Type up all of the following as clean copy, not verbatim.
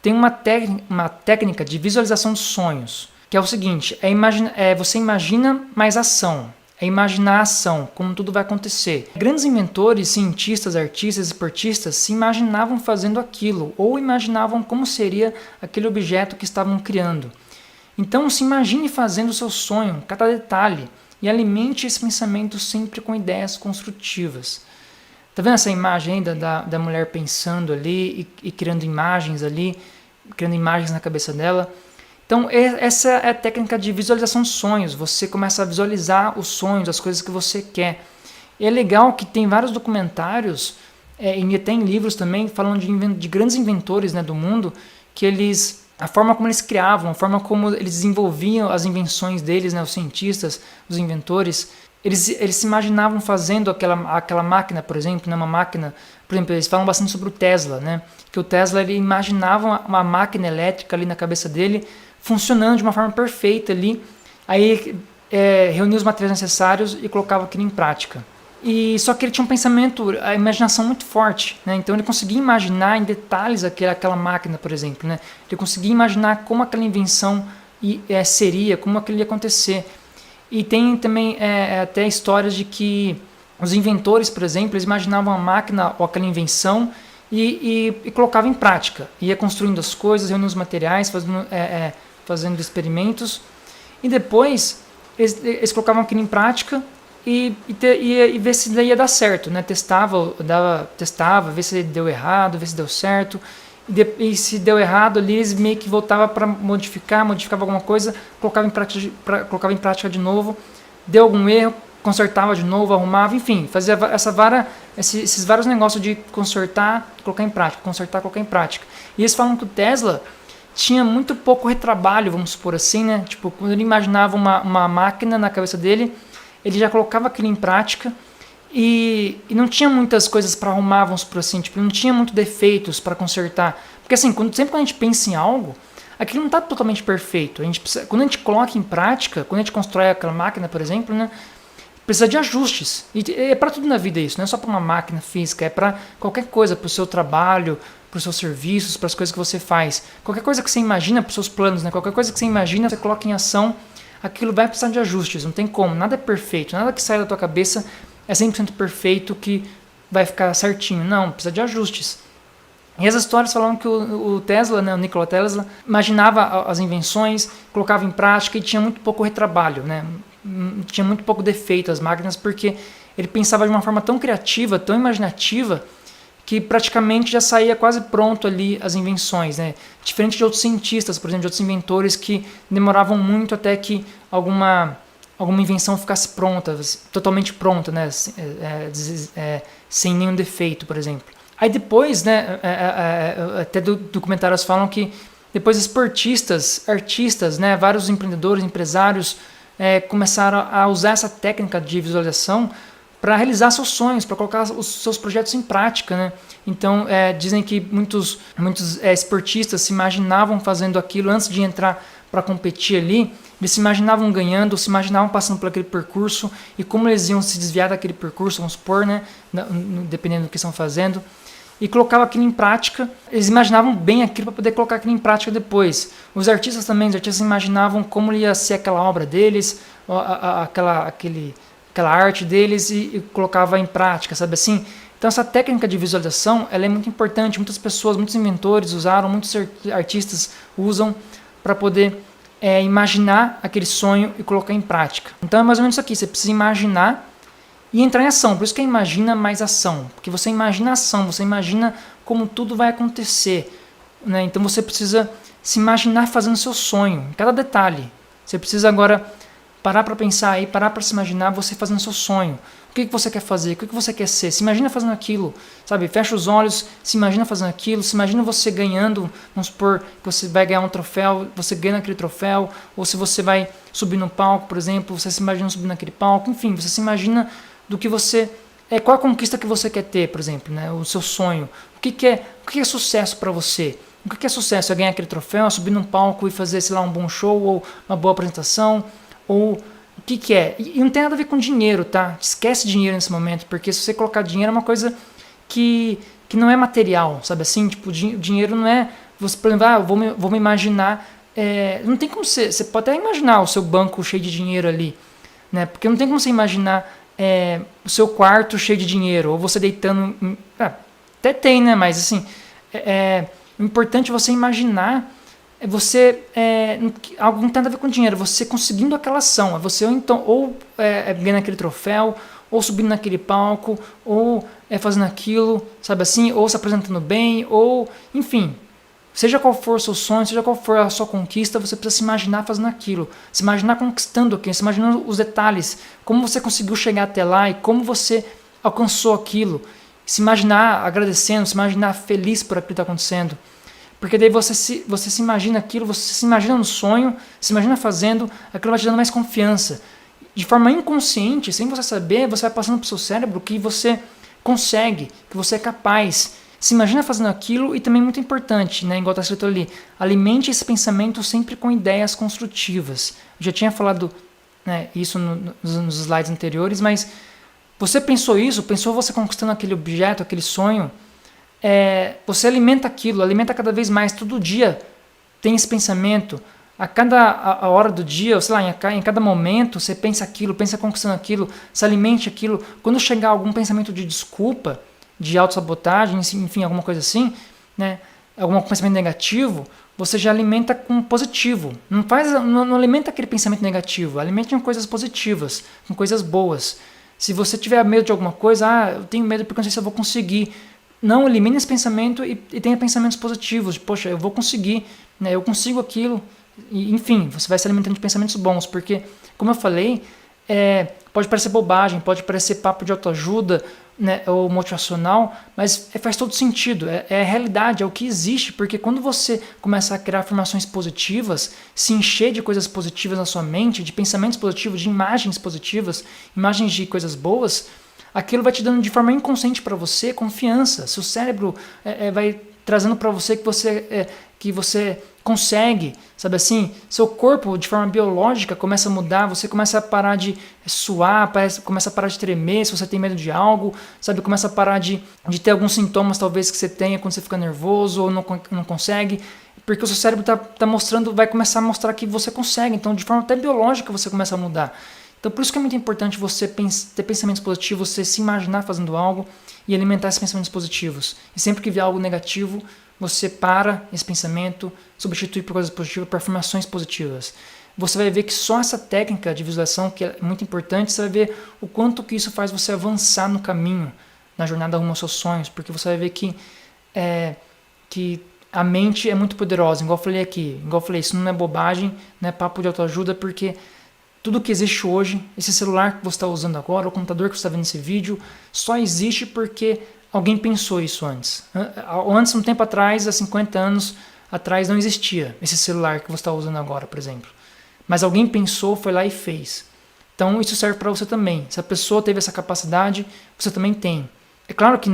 tem uma técnica de visualização de sonhos, que é o seguinte, você imagina mais ação, é imaginar a ação, como tudo vai acontecer. Grandes inventores, cientistas, artistas, esportistas se imaginavam fazendo aquilo, ou imaginavam como seria aquele objeto que estavam criando. Então se imagine fazendo o seu sonho, cada detalhe, e alimente esse pensamento sempre com ideias construtivas. Tá vendo essa imagem ainda da mulher pensando ali e criando imagens ali, criando imagens na cabeça dela? Então essa é a técnica de visualização de sonhos. Você começa a visualizar os sonhos, as coisas que você quer. E é legal que tem vários documentários, e tem livros também, falando de grandes inventores, né, do mundo, que a forma como eles criavam, a forma como eles desenvolviam as invenções deles, né, os cientistas, os inventores, eles se imaginavam fazendo aquela máquina, por exemplo, né, uma máquina, por exemplo, eles falam bastante sobre o Tesla, né, que o Tesla ele imaginava uma máquina elétrica ali na cabeça dele, funcionando de uma forma perfeita ali, aí reunia os materiais necessários e colocava aquilo em prática. E só que ele tinha um pensamento, a imaginação muito forte, né? Então ele conseguia imaginar em detalhes aquela máquina, por exemplo, né? Ele conseguia imaginar como aquela invenção seria, como aquilo ia acontecer. E tem também até histórias de que os inventores, por exemplo, eles imaginavam a máquina ou aquela invenção e colocavam em prática. Ia construindo as coisas, reunindo os materiais, fazendo experimentos. E depois eles colocavam aquilo em prática e ver se ia dar certo, né? Testava, ver se deu errado, ver se deu certo. E se deu errado ali, eles meio que voltava para modificava alguma coisa, colocava em prática de novo, deu algum erro, consertava de novo, arrumava, enfim, fazia esses vários negócios de consertar, colocar em prática, consertar, colocar em prática. E eles falam que o Tesla tinha muito pouco retrabalho, vamos supor assim, né? Tipo, quando ele imaginava uma máquina na cabeça dele, ele já colocava aquilo em prática e não tinha muitas coisas para arrumar, vamos por assim, tipo, não tinha muitos defeitos para consertar. Porque assim, sempre quando a gente pensa em algo, aquilo não está totalmente perfeito. Quando a gente coloca em prática, quando a gente constrói aquela máquina, por exemplo, né, precisa de ajustes. E é para tudo na vida isso, não é só para uma máquina física, é para qualquer coisa, para o seu trabalho, para os seus serviços, para as coisas que você faz. Qualquer coisa que você imagina para os seus planos, né, qualquer coisa que você imagina, você coloca em ação, aquilo vai precisar de ajustes, não tem como, nada é perfeito, nada que sai da tua cabeça é 100% perfeito que vai ficar certinho, não, precisa de ajustes. E as histórias falam que o Tesla, né, o Nikola Tesla, imaginava as invenções, colocava em prática e tinha muito pouco retrabalho, né, tinha muito pouco defeito as máquinas, porque ele pensava de uma forma tão criativa, tão imaginativa, que praticamente já saía quase pronto ali as invenções, né? Diferente de outros cientistas, por exemplo, de outros inventores que demoravam muito até que alguma invenção ficasse pronta, totalmente pronta, né? Sem nenhum defeito, por exemplo. Aí depois, né, até documentários falam que depois esportistas, artistas, né, vários empreendedores, empresários começaram a usar essa técnica de visualização para realizar seus sonhos, para colocar os seus projetos em prática, né? Então, dizem que muitos esportistas se imaginavam fazendo aquilo antes de entrar para competir ali, eles se imaginavam ganhando, se imaginavam passando por aquele percurso e como eles iam se desviar daquele percurso, vamos supor, né? Dependendo do que estão fazendo, e colocava aquilo em prática. Eles imaginavam bem aquilo para poder colocar aquilo em prática depois. Os artistas imaginavam como ia ser aquela obra deles, aquela arte deles e colocava em prática, sabe assim? Então essa técnica de visualização, ela é muito importante, muitas pessoas, muitos inventores usaram, muitos artistas usam para poder imaginar aquele sonho e colocar em prática. Então é mais ou menos isso aqui, você precisa imaginar e entrar em ação, por isso que imagina mais ação, porque você imagina ação, você imagina como tudo vai acontecer, né? Então você precisa se imaginar fazendo seu sonho, em cada detalhe. Você precisa agora parar para pensar aí, parar para se imaginar você fazendo seu sonho. O que você quer fazer? O que você quer ser? Se imagina fazendo aquilo, sabe? Fecha os olhos, se imagina fazendo aquilo, se imagina você ganhando, vamos supor que você vai ganhar um troféu, você ganha aquele troféu, ou se você vai subir no palco, por exemplo, você se imagina subindo naquele palco, enfim, você se imagina do que você... qual a conquista que você quer ter, por exemplo, né? O seu sonho. O que é sucesso para você? O que é sucesso? É ganhar aquele troféu, é subir num palco e fazer, sei lá, um bom show ou uma boa apresentação? Ou o que é? E não tem nada a ver com dinheiro, tá? Esquece dinheiro nesse momento, porque se você colocar dinheiro é uma coisa que não é material, sabe assim? Tipo, dinheiro não é Você, por exemplo, vou me imaginar. Não tem como você pode até imaginar o seu banco cheio de dinheiro ali, né? Porque não tem como você imaginar o seu quarto cheio de dinheiro, ou você deitando. Até tem, né? Mas assim, o importante é você imaginar algo não tem nada a ver com dinheiro, você conseguindo aquela ação, é você ou ganhando aquele troféu, ou subindo naquele palco, ou fazendo aquilo, sabe assim, ou se apresentando bem, ou enfim, seja qual for o seu sonho, seja qual for a sua conquista, você precisa se imaginar fazendo aquilo, se imaginar conquistando aquilo, se imaginando os detalhes, como você conseguiu chegar até lá e como você alcançou aquilo, se imaginar agradecendo, se imaginar feliz por aquilo que está acontecendo. Porque daí você se imagina aquilo, você se imagina no sonho, se imagina fazendo, aquilo vai te dando mais confiança. De forma inconsciente, sem você saber, você vai passando para o seu cérebro que você consegue, que você é capaz. Se imagina fazendo aquilo e também muito importante, né, igual está escrito ali, alimente esse pensamento sempre com ideias construtivas. Eu já tinha falado, né, isso nos slides anteriores, mas você pensou isso, pensou você conquistando aquele objeto, aquele sonho, você alimenta aquilo, alimenta cada vez mais, todo dia tem esse pensamento, a hora do dia, ou sei lá, em cada momento você pensa aquilo, pensa conquistando aquilo, se alimente aquilo. Quando chegar algum pensamento de desculpa, de autossabotagem, enfim, alguma coisa assim, né, algum pensamento negativo, você já alimenta com positivo. Não alimenta aquele pensamento negativo, alimente com coisas positivas, com coisas boas. Se você tiver medo de alguma coisa, eu tenho medo porque não sei se eu vou conseguir. Não, elimine esse pensamento e tenha pensamentos positivos. Poxa, eu vou conseguir, né? Eu consigo aquilo. E, enfim, você vai se alimentando de pensamentos bons. Porque, como eu falei, pode parecer bobagem, pode parecer papo de autoajuda, né, ou motivacional, mas faz todo sentido. É a realidade, é o que existe. Porque quando você começa a criar afirmações positivas, se encher de coisas positivas na sua mente, de pensamentos positivos, de imagens positivas, imagens de coisas boas, aquilo vai te dando de forma inconsciente para você confiança. Seu cérebro vai trazendo para você que você consegue, sabe assim? Seu corpo, de forma biológica, começa a mudar, você começa a parar de suar, começa a parar de tremer se você tem medo de algo, sabe? Começa a parar de ter alguns sintomas talvez que você tenha quando você fica nervoso ou não consegue, porque o seu cérebro tá mostrando, vai começar a mostrar que você consegue. Então, de forma até biológica, você começa a mudar. Então, por isso que é muito importante você ter pensamentos positivos, você se imaginar fazendo algo e alimentar esses pensamentos positivos. E sempre que vier algo negativo, você para esse pensamento, substitui por coisas positivas, por afirmações positivas. Você vai ver que só essa técnica de visualização, que é muito importante, você vai ver o quanto que isso faz você avançar no caminho, na jornada rumo aos seus sonhos, porque você vai ver que a mente é muito poderosa, igual eu falei aqui. Igual eu falei, isso não é bobagem, não é papo de autoajuda, porque tudo que existe hoje, esse celular que você está usando agora, o computador que você está vendo esse vídeo, só existe porque alguém pensou isso antes. Antes, um tempo atrás, há 50 anos atrás, não existia esse celular que você está usando agora, por exemplo. Mas alguém pensou, foi lá e fez. Então isso serve para você também. Se a pessoa teve essa capacidade, você também tem. É claro que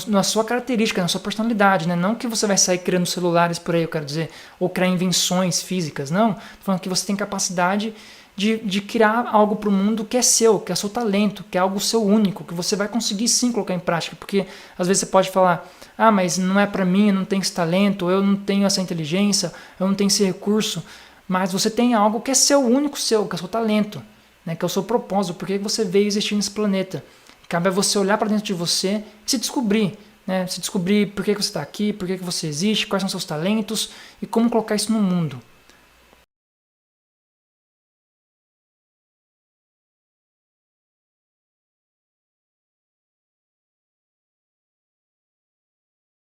na sua característica, na sua personalidade, né? Não que você vai sair criando celulares por aí, eu quero dizer, ou criar invenções físicas, não. Estou falando que você tem capacidade de criar algo para o mundo que é seu, que é seu talento, que é algo seu único, que você vai conseguir sim colocar em prática, porque às vezes você pode falar, mas não é para mim, eu não tenho esse talento, eu não tenho essa inteligência, eu não tenho esse recurso, mas você tem algo que é seu, único seu, que é o seu talento, né? Que é o seu propósito, porque você veio existir nesse planeta. Cabe a você olhar para dentro de você e se descobrir, né? Se descobrir por que você está aqui, por que você existe, quais são seus talentos e como colocar isso no mundo.